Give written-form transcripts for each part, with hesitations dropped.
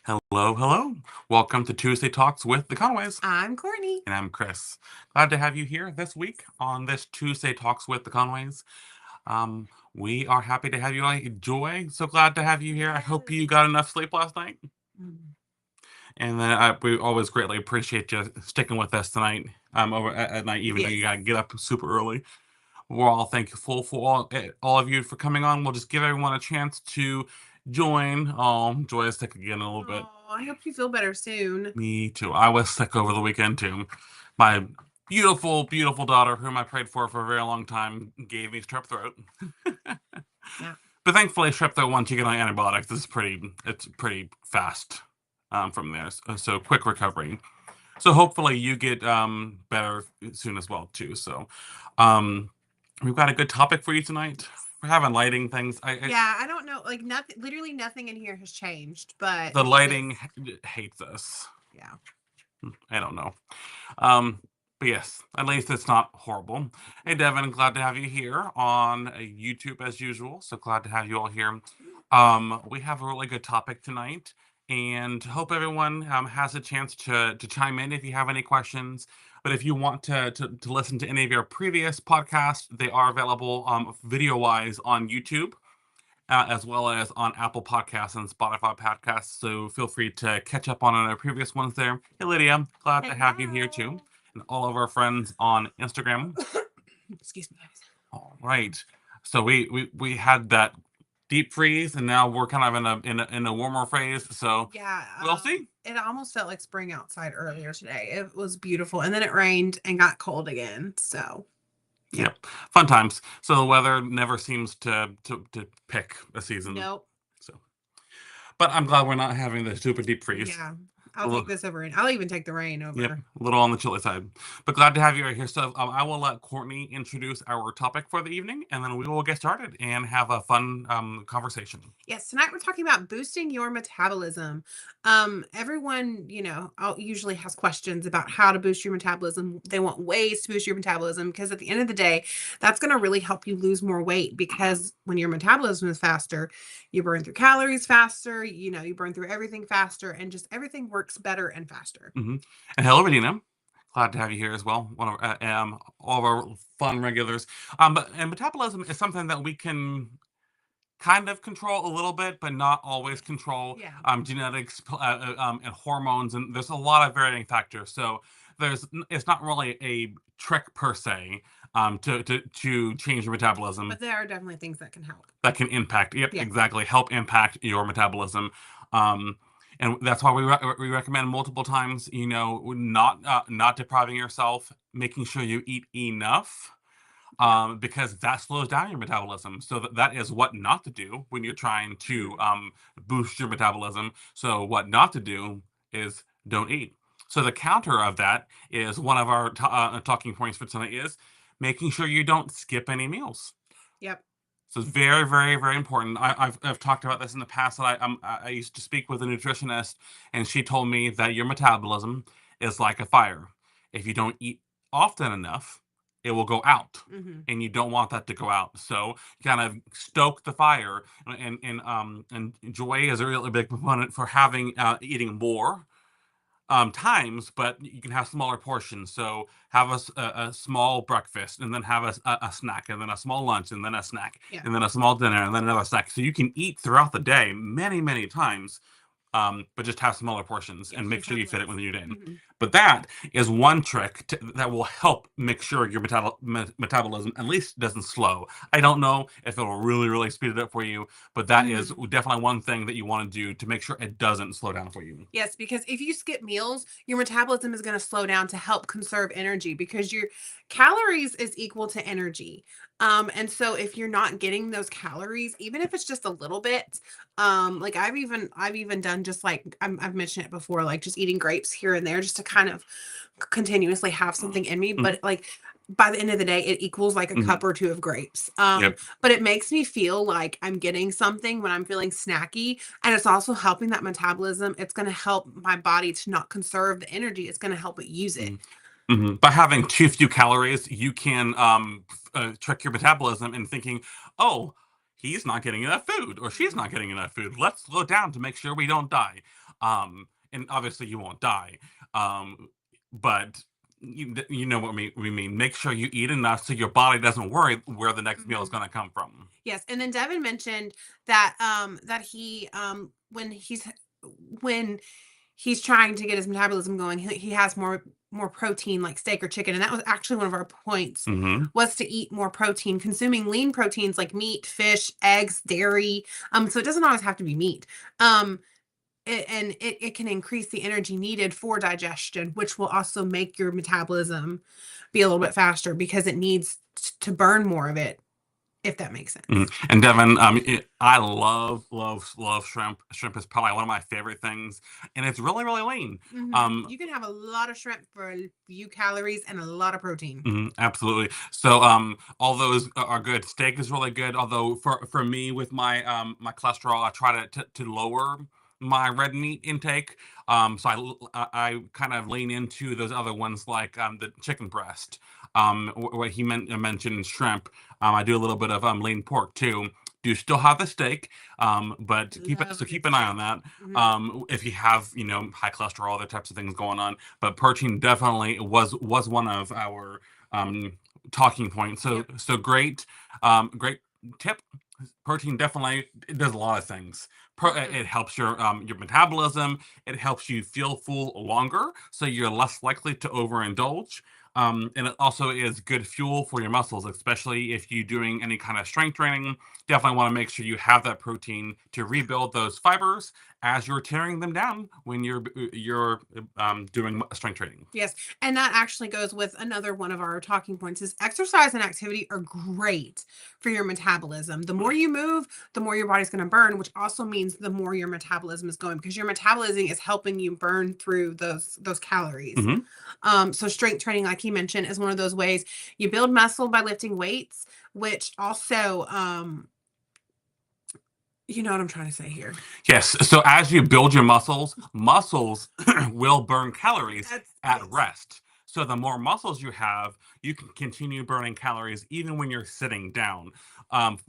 Hello, hello. Welcome to Tuesday Talks with the Conways. I'm Courtney. And I'm Chris. Glad to have you here this week on this Tuesday Talks with the Conways. We are happy to have you on. Joy, so glad to have you here. I hope you got enough sleep last night. Mm. And then we always greatly appreciate you sticking with us tonight over at night, even though you Yes. got to get up super early. We're all thankful for all of you for coming on. We'll just give everyone a chance to join. Joy is sick again a little bit. Oh, I hope you feel better soon. Me too. I was sick over the weekend too. My beautiful, beautiful daughter, whom I prayed for a very long time, gave me strep throat. Yeah. But thankfully, strep throat, once you get on antibiotics, it's pretty fast from there. So quick recovery. So hopefully you get better soon as well too. So um, we've got a good topic for you tonight. We're having lighting things. Yeah, I don't know. Like nothing, literally nothing in here has changed, but The lighting it's, hates us. yeah. I don't know. Um, but yes, at least it's not horrible. Hey, Devin, glad to have you here on YouTube as usual. So glad to have you all here. We have a really good topic tonight, and hope everyone has a chance to chime in if you have any questions. But if you want to listen to any of your previous podcasts, they are available video wise on YouTube. As well as on Apple Podcasts and Spotify Podcasts. So feel free to catch up on our previous ones there. Hey, Lydia, glad to have you here too. Hello. And all of our friends on Instagram. Excuse me, guys. All right. So we had that deep freeze, and now we're kind of in a warmer phase. So Yeah. we'll see. It almost felt like spring outside earlier today. It was beautiful, and then it rained and got cold again. So, yeah. Yep, fun times. So the weather never seems to pick a season. Nope. So, but I'm glad we're not having the super deep freeze. Yeah. I'll take this over, and I'll even take the rain Yep, over. a little on the chilly side, but glad to have you right here. So I will let Courtney introduce our topic for the evening, and then we will get started and have a fun conversation. Yes, tonight we're talking about boosting your metabolism. Everyone, usually has questions about how to boost your metabolism. They want ways to boost your metabolism because at the end of the day, that's going to really help you lose more weight because when your metabolism is faster, you burn through calories faster, you burn through everything faster and just everything works better and faster. And hello, Regina. Glad to have you here as well. One of all of our fun regulars. And metabolism is something that we can kind of control a little bit, but not always control. Yeah. Genetics and hormones, and there's a lot of varying factors. So it's not really a trick per se to change your metabolism. But there are definitely things that can help. That can impact. Yep, Yeah. exactly. Help impact your metabolism. And that's why we recommend multiple times. Not depriving yourself, making sure you eat enough because that slows down your metabolism. So that is what not to do when you're trying to boost your metabolism. So what not to do is don't eat. So the counter of that is one of our talking points for tonight is making sure you don't skip any meals. Yep. So it's very, very, very important. I've talked about this in the past. That I used to speak with a nutritionist, and she told me that your metabolism is like a fire. If you don't eat often enough, it will go out, and you don't want that to go out. So kind of stoke the fire, and Joy is a really big proponent for having eating more times, but you can have smaller portions. So have a small breakfast, and then have a snack, and then a small lunch, and then a snack, Yeah. and then a small dinner, and then another snack. So you can eat throughout the day many, many times, but just have smaller portions and make sure you fit it within your day. But that is one trick that will help make sure your metabolism at least doesn't slow. I don't know if it'll really, really speed it up for you, but that is definitely one thing that you want to do to make sure it doesn't slow down for you. Yes, because if you skip meals, your metabolism is going to slow down to help conserve energy because your calories is equal to energy. And so if you're not getting those calories, even if it's just a little bit, like I've even done just like I've mentioned it before, like just eating grapes here and there just to kind of continuously have something in me. But like by the end of the day, it equals like a cup or two of grapes. Yep. But it makes me feel like I'm getting something when I'm feeling snacky. And it's also helping that metabolism. It's going to help my body to not conserve the energy. It's going to help it use it. By having too few calories, you can trick your metabolism in thinking, oh, he's not getting enough food or she's not getting enough food. Let's slow down to make sure we don't die. And obviously you won't die. But you know what we mean. Make sure you eat enough so your body doesn't worry where the next meal is Mhm. going to come from. Yes, and then Devin mentioned that that when he's trying to get his metabolism going, he has more protein like steak or chicken, and that was actually one of our points, Hmm. was to eat more protein, consuming lean proteins like meat, fish, eggs, dairy. So it doesn't always have to be meat. Um it can increase the energy needed for digestion, which will also make your metabolism be a little bit faster because it needs to burn more of it, if that makes sense. And Devin, I love shrimp. Shrimp is probably one of my favorite things, and it's really, really lean. You can have a lot of shrimp for a few calories and a lot of protein. Absolutely. So, all those are good. Steak is really good. Although for me with my my cholesterol, I try to lower my red meat intake. So I kind of lean into those other ones like the chicken breast. What he mentioned shrimp. I do a little bit of lean pork too. Do still have the steak, but Love a keep good an eye steak. on that. Mhm. If you have high cholesterol, other types of things going on, but protein definitely was one of our um, talking points. So Yep. great, great tip. Protein definitely it does a lot of things. Mhm. It helps your metabolism. It helps you feel full longer, so you're less likely to overindulge. And it also is good fuel for your muscles, especially if you're doing any kind of strength training. Definitely want to make sure you have that protein to rebuild those fibers as you're tearing them down when you're doing strength training. Yes, and that actually goes with another one of our talking points is exercise and activity are great for your metabolism. The more you move, the more your body's going to burn, which also means the more your metabolism is going because your metabolism is helping you burn through those calories. Hmm. So strength training, like you mentioned, is one of those ways you build muscle by lifting weights, which also you know what I'm trying to say here. Yes. So as you build your muscles will burn calories That's at yes. rest. So the more muscles you have, you can continue burning calories even when you're sitting down.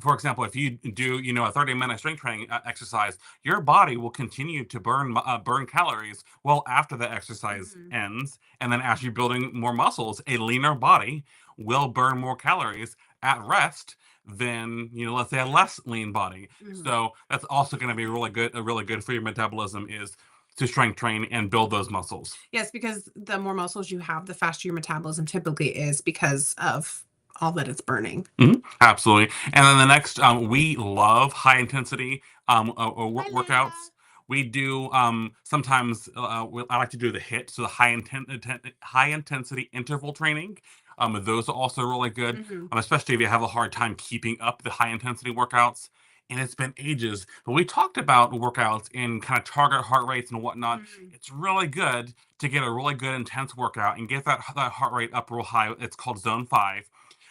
For example, if you do, a 30-minute strength training exercise, your body will continue to burn calories well after the exercise Mhm. ends. And then as you're building more muscles, a leaner body will burn more calories at rest than let's say a less lean body. Mhm. So that's also going to be really good for your metabolism is to strength train and build those muscles. Yes, because the more muscles you have, the faster your metabolism typically is because of all that it's burning. Absolutely. And then the next, we love high intensity Hi, Layla. workouts. We do sometimes I like to do the HIIT, so the high intensity interval training. Those are also really good, Mhm. especially if you have a hard time keeping up the high intensity workouts. And it's been ages, but we talked about workouts in kind of target heart rates and whatnot. Mhm. It's really good to get a really good intense workout and get that heart rate up real high. It's called zone 5,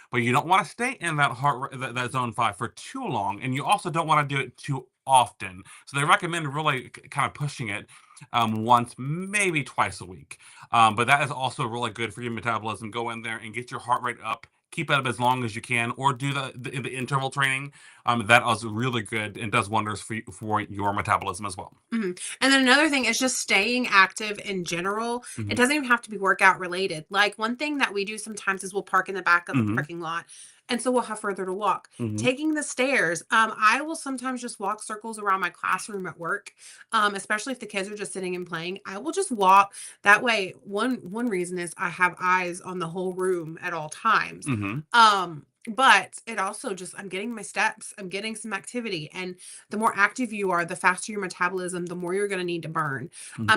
but you don't want to stay in that zone 5 for too long, and you also don't want to do it too often. So they recommend really kind of pushing it once, maybe twice a week. But that is also really good for your metabolism. Go in there and get your heart rate up. Keep it up as long as you can, or do the interval training. That is really good and does wonders for your metabolism as well. Mhm. And then another thing is just staying active in general. It Hmm. doesn't even have to be workout related. Like one thing that we do sometimes is we'll park in the back of the Hmm. parking lot. And so we'll have further to walk. Hmm. Taking the stairs, I will sometimes just walk circles around my classroom at work, especially if the kids are just sitting and playing. I will just walk. That way, one reason is I have eyes on the whole room at all times. Hmm. But it also just I'm getting my steps, I'm getting some activity, and the more active you are, the faster your metabolism, the more you're going to need to burn.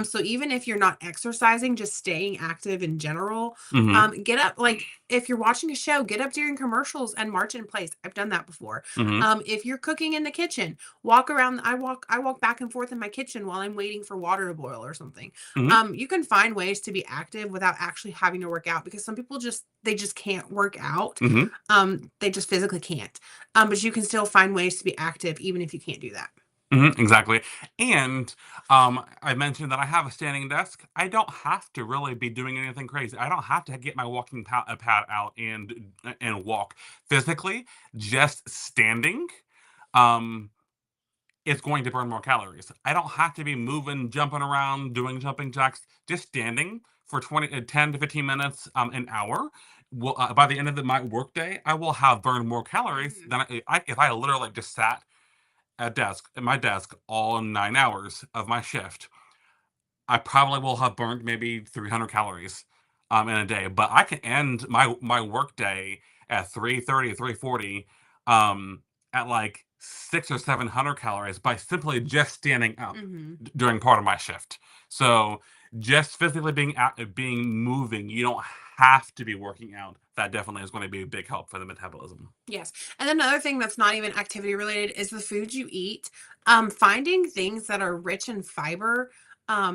So even if you're not exercising, just staying active in general, Hmm. get up. Like if you're watching a show, get up during commercials and march in place. I've done that before. Hmm. If you're cooking in the kitchen, walk around. I walk back and forth in my kitchen while I'm waiting for water to boil or something. Hmm. You can find ways to be active without actually having to work out because some people just can't work out. Hmm. They just physically can't. But you can still find ways to be active even if you can't do that. Exactly. And I mentioned that I have a standing desk. I don't have to really be doing anything crazy. I don't have to get my walking pad out and walk physically. Just standing um, it's going to burn more calories. I don't have to be moving, jumping around, doing jumping jacks, just standing for 10 to 15 minutes, an hour. Will, by the end of my workday, I will have burned more calories Mhm. than if I literally just sat at my desk all 9 hours of my shift. I probably will have burned maybe 300 calories in a day, but I can end my work day at 3:30, 3:40, at like 6 or 700 calories by simply just standing up Mhm. during part of my shift. So just physically being moving, you don't have to be working out. That definitely is going to be a big help for the metabolism. Yes. And then another thing that's not even activity related is the foods you eat. Finding things that are rich in fiber,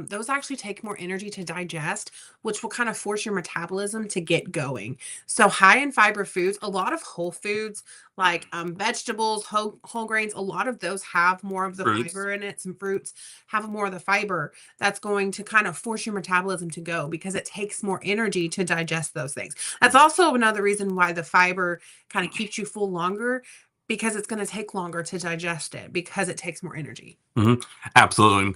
those actually take more energy to digest, which will kind of force your metabolism to get going. So high in fiber foods, a lot of whole foods like vegetables, whole grains, a lot of those have more of the Fruits. fiber in it. Some fruits have more of the fiber that's going to kind of force your metabolism to go because it takes more energy to digest those things. That's also another reason why the fiber kind of keeps you full longer because it's going to take longer to digest it because it takes more energy. Mhm. Absolutely.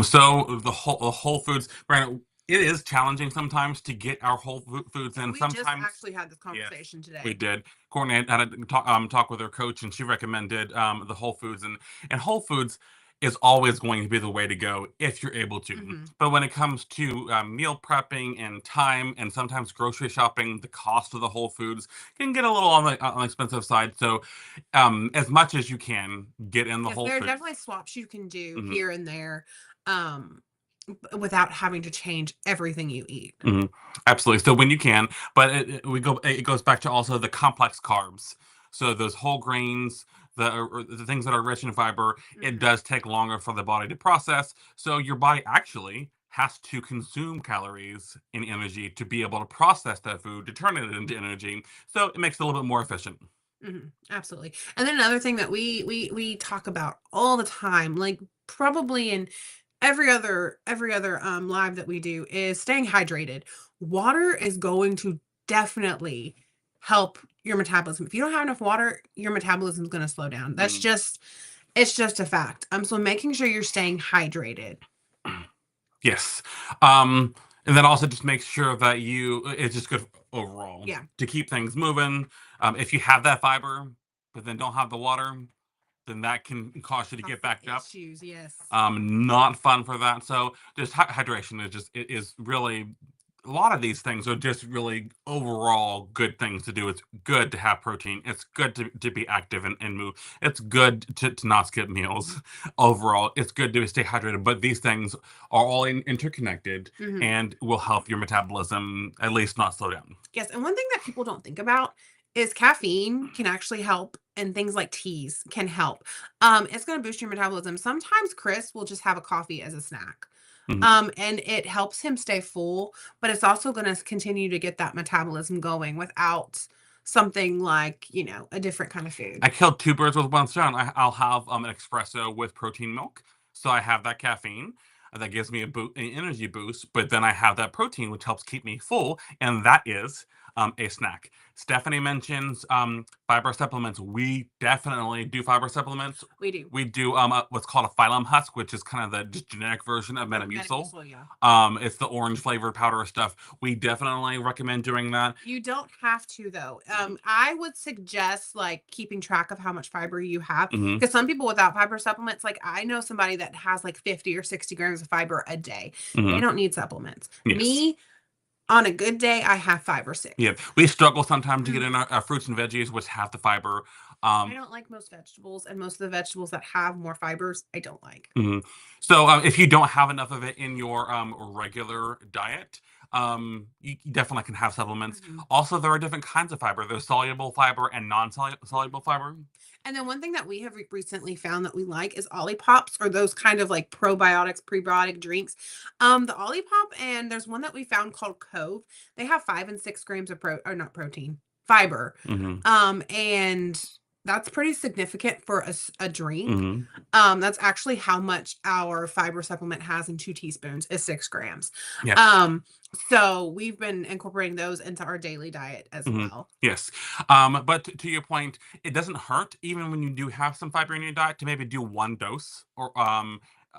So the whole foods, granted, it is challenging sometimes to get our foods And in. we just Sometimes, actually had this yes, conversation we today. did. Courtney had a talk with her coach, and she recommended the Whole Foods, and Whole Foods is always going to be the way to go if you're able to. Hmm. But when it comes to meal prepping and time, and sometimes grocery shopping, the cost of the Whole Foods can get a little on the expensive side. So as much as you can get in the Yes, Whole there are Foods. definitely swaps you can do Mhm. here and there um, without having to change everything you eat. Mhm. Absolutely. So when you can, but it goes back to also the complex carbs. So those whole grains, or the things that are rich in fiber, it Hmm. does take longer for the body to process. So your body actually has to consume calories and energy to be able to process that food to turn it into energy. So it makes it a little bit more efficient. Absolutely. And then another thing that we talk about all the time, like probably in every other live that we do is staying hydrated. Water is going to definitely help your metabolism. If you don't have enough water, your metabolism is going to slow down. That's Mhm. just it's just a fact. So making sure you're staying hydrated. Yes. Um, and then also just make sure that it's just good overall Yeah. to keep things moving. If you have that fiber, but then don't have the water, then that can cause you to Have get some backed up. issues, yes. Not fun for that. So just hydration it is really a lot of these things are just really overall good things to do. It's good to have protein. It's good to be active and move. It's good to not skip meals. Overall, it's good to stay hydrated. But these things are all interconnected Mhm. and will help your metabolism at least not slow down. Yes, and one thing that people don't think about is caffeine can actually help, and things like teas can help. It's going to boost your metabolism. Sometimes Chris will just have a coffee as a snack. Mhm. And it helps him stay full, but it's also going to continue to get that metabolism going without something like, a different kind of food. I killed two birds with one stone. I'll have an espresso with protein milk, so I have that caffeine that gives me an energy boost. But then I have that protein, which helps keep me full, and that is a snack. Stephanie mentions fiber supplements. We definitely do fiber supplements. We do. We do what's called a phylum husk, which is kind of the just generic version of Metamucil. Metamucil, yeah. It's the orange flavored powder stuff. We definitely recommend doing that. You don't have to though. Mhm. I would suggest like keeping track of how much fiber you have Mhm. because some people without fiber supplements, like I know somebody that has like 50 or 60 grams of fiber a day. They Mhm. don't need supplements. Yes. Me, on a good day, I have 5 or 6. Yeah, we struggle sometimes to get Mm. in our fruits and veggies, which have the fiber. I Um, don't like most vegetables, and most of the vegetables that have more fibers, I don't like. mhm. So if you don't have enough of it in your regular diet, you definitely can have supplements. Mhm. Also, there are different kinds of fiber. There's soluble fiber and non-soluble fiber. And then one thing that we have recently found that we like is Olipop or those kind of like probiotics, prebiotic drinks. The Olipop and there's one that we found called Cove. They have 5 and 6 grams of or not protein, fiber. Hmm. And That's pretty significant for a drink. Mhm. That's actually how much our fiber supplement has in 2 teaspoons is 6 grams. Yes. Um, so we've been incorporating those into our daily diet as Mhm. well. Yes. But to your point, it doesn't hurt even when you do have some fiber in your diet to maybe do 1 dose or,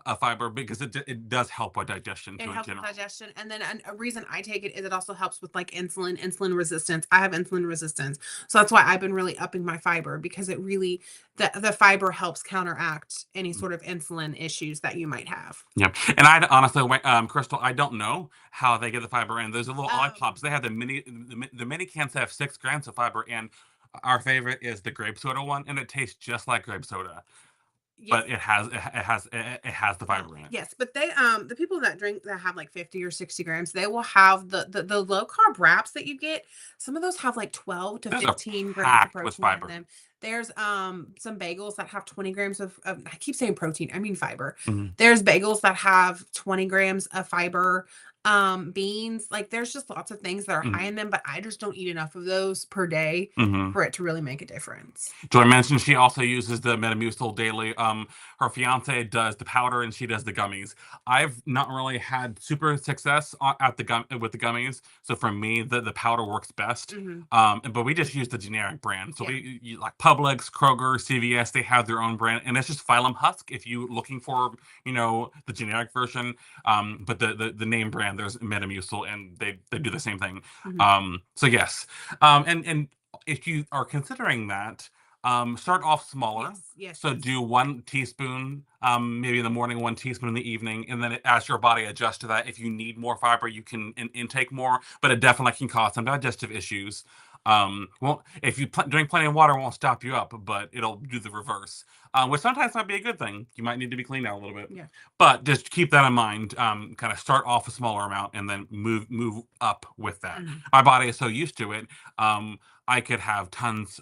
a fiber because it does help with digestion It too in helps with general. digestion, and then a reason I take it is it also helps with, like, insulin resistance. I have insulin resistance, so that's why I've been really upping my fiber because it really the fiber helps counteract any Mm. sort of insulin issues that you might have. Yep, and I honestly, Crystal, I don't know how they get the fiber in. There's a little Um, Olipops. They have the mini cans have 6 grams of fiber, and our favorite is the grape soda one, and it tastes just like grape soda, yes. but it has the fiber in it. Yes, but the people that drink that have like 50 or 60 grams, they will have the low carb wraps that you get. Some of those have like 12 to Those are 15 grams of packed with protein in fiber. them. There's some bagels that have 20 grams of I keep saying protein, I mean fiber. Mhm, There's bagels that have 20 grams of fiber. Beans, like there's just lots of things that are high mhm, in them, but I just don't eat enough of those per day mhm. for it to really make a difference. Joy mentioned she also uses the Metamucil daily. Her fiance does the powder and she does the gummies. I've not really had super success at the gum with the gummies, so for me, the powder works best. Hmm. But we just use the generic brand. So Yeah. like Publix, Kroger, CVS, they have their own brand, and it's just Phylum Husk. If you looking for the generic version, but the name brand, there's Metamucil, and they do the same thing. Hmm. So yes, and if you are considering that. Start off smaller. Yes, yes, So yes. do 1 teaspoon, maybe in the morning, 1 teaspoon in the evening, and then as your body adjusts to that, if you need more fiber, you can intake more. But it definitely can cause some digestive issues. Won't if you drink plenty of water, it won't stop you up, but it'll do the reverse, which sometimes might be a good thing. You might need to be cleaned out a little bit, Yeah. but just keep that in mind. Kind of start off a smaller amount and then move up with that. Mhm. My body is so used to it. I could have tons.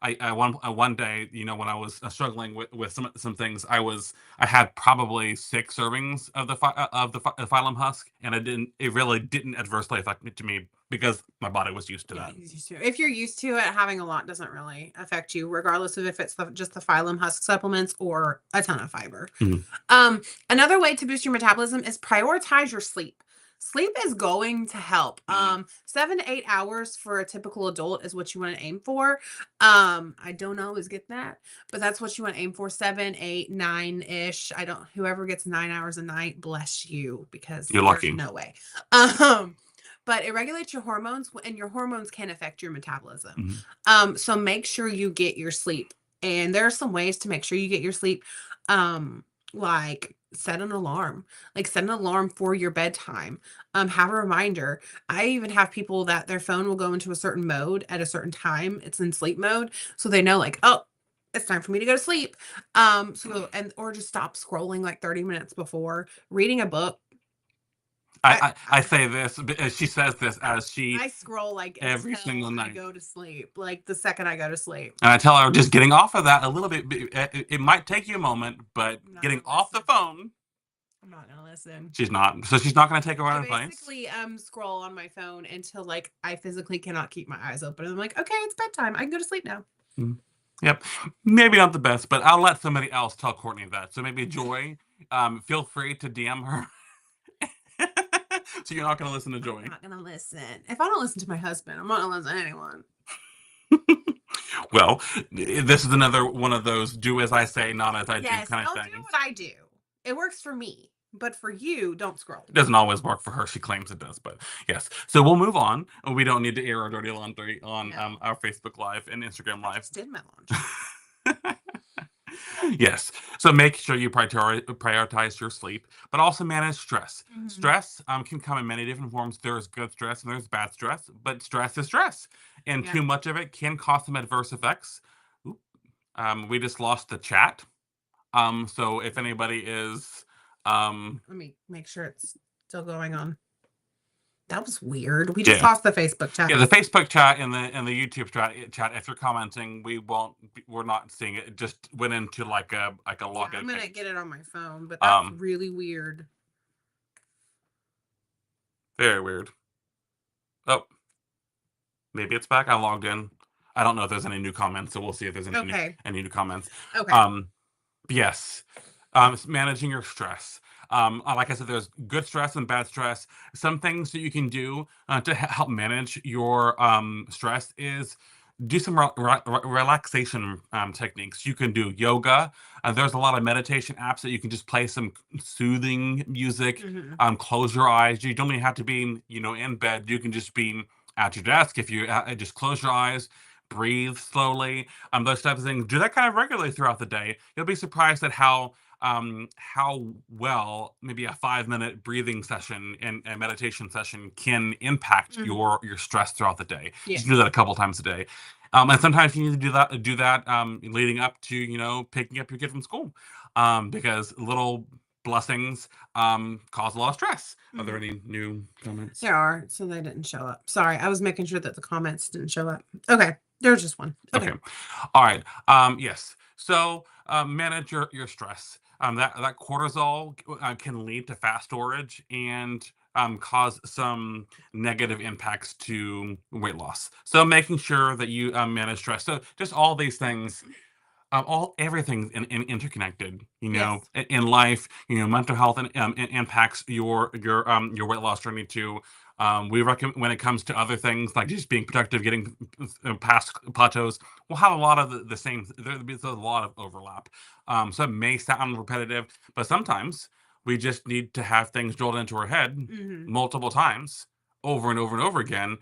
One day, when I was struggling with some things, I had probably 6 servings of the phylum husk, and it really didn't adversely affect me because my body was used to Yeah, that. he's used to it. If you're used to it, having a lot doesn't really affect you, regardless of if it's just the phylum husk supplements or a ton of fiber. Mhm. Um, Another way to boost your metabolism is prioritize your sleep. Sleep is going to help. Mhm. 7 to 8 hours for a typical adult is what you want to aim for. I don't always get that, but that's what you want to aim for. 7, 8, 9-ish. I don't, whoever gets 9 hours a night, bless you, because You're there's lucky. no way. Um, but it regulates your hormones, and your hormones can affect your metabolism. Mhm. So make sure you get your sleep. And there are some ways to make sure you get your sleep. Um, like set an alarm, like set an alarm for your bedtime. Have a reminder. I even have people that their phone will go into a certain mode at a certain time. It's in sleep mode. So they know like, oh, it's time for me to go to sleep. Or just stop scrolling like 30 minutes before reading a book. I, I say this. She says this as she I scroll like every until single I night. go to sleep, like the second I go to sleep. And I tell her just getting off of that a little bit. It might take you a moment, but I'm not getting gonna off the listen. phone, I'm not gonna listen. she's not. So she's not going to take over I her place. basically scroll on my phone until like I physically cannot keep my eyes open. And I'm like, okay, it's bedtime. I can go to sleep now. Mm. Yep. Maybe not the best, but I'll let somebody else tell Courtney that. So maybe Joy, feel free to DM her. So you're not going to listen to I'm Joy. not gonna listen. If I don't listen to my husband, I'm not gonna listen to anyone. Well, this is another one of those do as I say, not as I do Yes, kind of don't do things. what I do. It works for me, but for you, don't scroll. It doesn't always work for her. She claims it does, but yes. So we'll move on. We don't need to air our dirty laundry on No, our Facebook Live and Instagram I Live. just did my laundry. Yes. So make sure you prioritize your sleep, but also manage stress. Mhm. Stress can come in many different forms. There's good stress and there's bad stress, but stress is stress, and Yeah. too much of it can cause some adverse effects. Oop. We just lost the chat. So if anybody is, um, Let me make sure it's still going on. That was weird. We just yeah, lost the Facebook chat. yeah, the Facebook chat and the YouTube chat. If you're commenting, we're not seeing it. It just went into like a Yeah, logout I'm gonna page. get it on my phone, but that's Um, really weird. Very weird. Oh, maybe it's back. I logged in. I don't know if there's any new comments, so we'll see if there's Okay. any new comments. Okay. Yes. Managing your stress. Like I said, there's good stress and bad stress. Some things that you can do to help manage your stress is do some relaxation techniques. You can do yoga. There's a lot of meditation apps that you can just play some soothing music. Mhm. Close your eyes. You don't even have to be, in bed. You can just be at your desk. If you just close your eyes, breathe slowly, those types of things. Do that kind of regularly throughout the day. You'll be surprised at how well maybe a 5 minute breathing session and a meditation session can impact Mhm. your stress throughout the day. Just do Yes. that a couple times a day. And sometimes you need to do that leading up to picking up your kid from school, because little blessings cause a lot of stress. Are there Mhm. any new comments? There are, so they didn't show up. Sorry, I was making sure that the comments didn't show up. Okay, there's just one. Okay. Okay. All right. Yes. So manage your stress. That cortisol can lead to fast storage and cause some negative impacts to weight loss. So making sure that you manage stress. So just all these things, all everything's interconnected. Yes. In life, mental health impacts your weight loss journey too. We recommend when it comes to other things like just being productive, getting past plateaus. We'll have a lot of the same. There's a lot of overlap. So it may sound repetitive, but sometimes we just need to have things drilled into our head Mhm. multiple times, over and over and over again,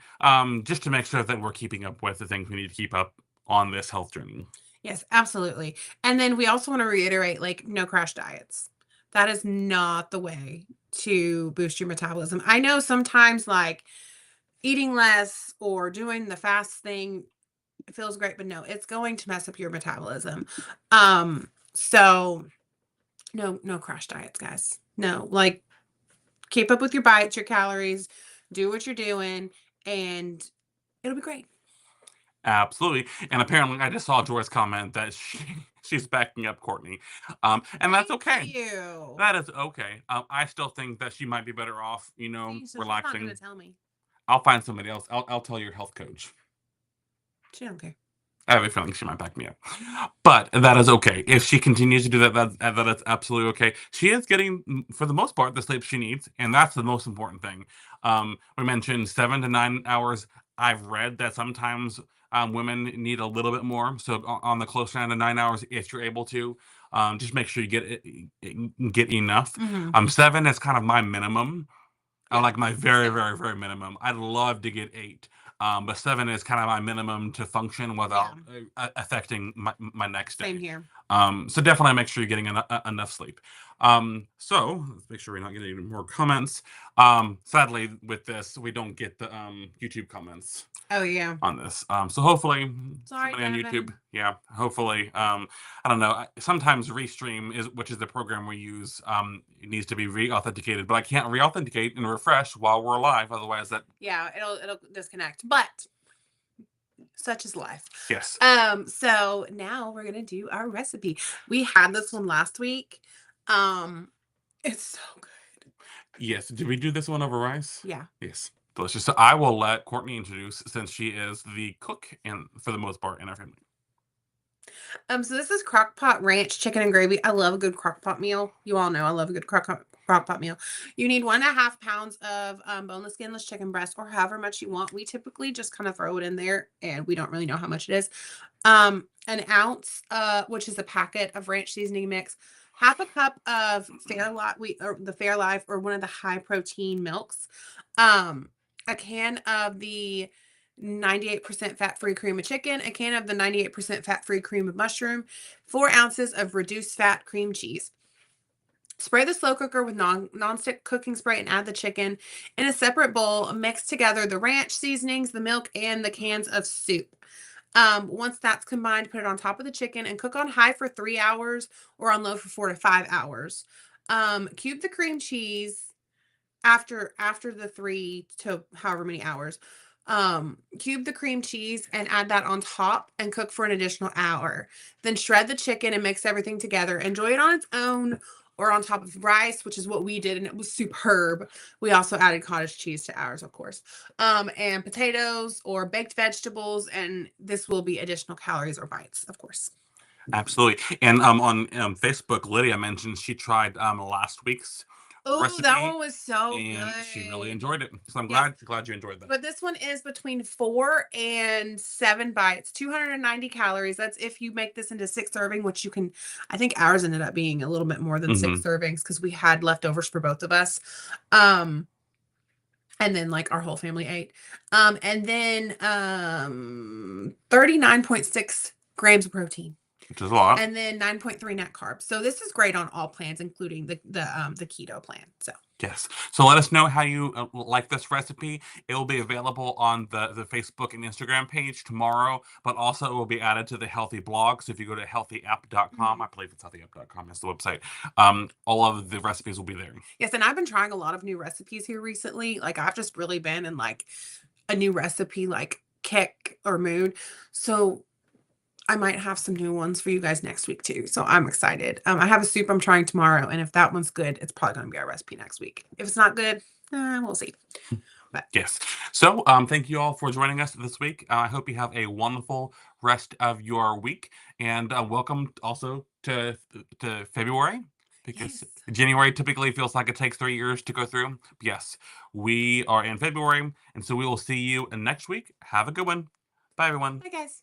just to make sure that we're keeping up with the things we need to keep up on this health journey. Yes, absolutely. And then we also want to reiterate, like, no crash diets. That is not the way to boost your metabolism. I know sometimes, like, eating less or doing the fast thing feels great, but no, it's going to mess up your metabolism. So no crash diets, guys. No, like, keep up with your bites, your calories, do what you're doing, and it'll be great. Absolutely. And apparently, I just saw Joy's comment that she's backing up Courtney, and that's Thank okay. you. That is okay. I still think that she might be better off, See, so she's not gonna relaxing. tell me. I'll find somebody else. I'll tell your health coach. She don't care. I have a feeling she might back me up, but that is okay. If she continues to do that, that is absolutely okay. She is getting, for the most part, the sleep she needs, and that's the most important thing. We mentioned 7 to 9 hours. I've read that sometimes women need a little bit more, so on the closer end of 9 hours, if you're able to, just make sure you get enough. Mhm. 7 is kind of my minimum. I Yeah, like my very, same. very, very minimum. I'd love to get 8, but 7 is kind of my minimum to function Yeah, without affecting my next same day. here. So definitely make sure you're getting enough sleep. So let's make sure we're not getting any more comments. Sadly, with this, we don't get the YouTube comments Oh, yeah. on this. So hopefully Sorry, somebody on YouTube, Devin. yeah, hopefully, I don't know. Sometimes Restream which is the program we use, it needs to be re-authenticated, but I can't re-authenticate and refresh while we're live. Otherwise, that Yeah, it'll disconnect, but such is life. yes, So now we're gonna do our recipe. We had this one last week. Um, it's so good. yes. Did we do this one over rice? Yeah. Yes, delicious. So I will let Courtney introduce since she is the cook and for the most part in our family. So this is crock pot ranch chicken and gravy. I love a good crock pot meal. You all know I love a good crock pot meal. You need 1.5 pounds of boneless, skinless chicken breast, or however much you want. We typically just kind of throw it in there, and we don't really know how much it is. An ounce, which is a packet of ranch seasoning mix. Half a cup of the Fairlife, or one of the high protein milks. A can of the 98% fat-free cream of chicken, a can of the 98% fat-free cream of mushroom, 4 ounces of reduced fat cream cheese. Spray the slow cooker with non-stick cooking spray and add the chicken. In a separate bowl, mix together the ranch seasonings, the milk, and the cans of soup. Once that's combined, put it on top of the chicken and cook on high for 3 hours or on low for 4 to 5 hours. Cube the cream cheese after the 3 to however many hours. Cube the cream cheese and add that on top and cook for an additional hour. Then shred the chicken and mix everything together. Enjoy it on its own or on top of rice, which is what we did, and it was superb. We also added cottage cheese to ours, of course, and potatoes or baked vegetables, and this will be additional calories or bites, of course. Absolutely. And on Facebook, Lydia mentioned she tried last week's Oh, that recipe one was so and she really good. enjoyed it. So I'm Yes. glad you enjoyed that. But this one is between 4 and 7 bites, 290 calories. That's if you make this into 6 serving, which you can. I think ours ended up being a little bit more than 6 servings because we had leftovers for both of us. And then like our whole family ate. And then 39.6 grams of protein. Which is a lot. And then 9.3 net carbs. So this is great on all plans, including the keto plan. So Yes. So let us know how you like this recipe. It will be available on the Facebook and Instagram page tomorrow, but also it will be added to the Healthy blog. So if you go to healthyapp.com, I believe it's healthyapp.com is the website, all of the recipes will be there. Yes, and I've been trying a lot of new recipes here recently. Like I've just really been in like a new recipe like kick or mood. So I might have some new ones for you guys next week too. So I'm excited. I have a soup I'm trying tomorrow, and if that one's good, it's probably going to be our recipe next week. If it's not good, we'll see. But Yes. So thank you all for joining us this week. I hope you have a wonderful rest of your week, and welcome also to February, because yes. January typically feels like it takes 3 years to go through. Yes, we are in February, and so we will see you next week. Have a good one. Bye, everyone. Bye, guys.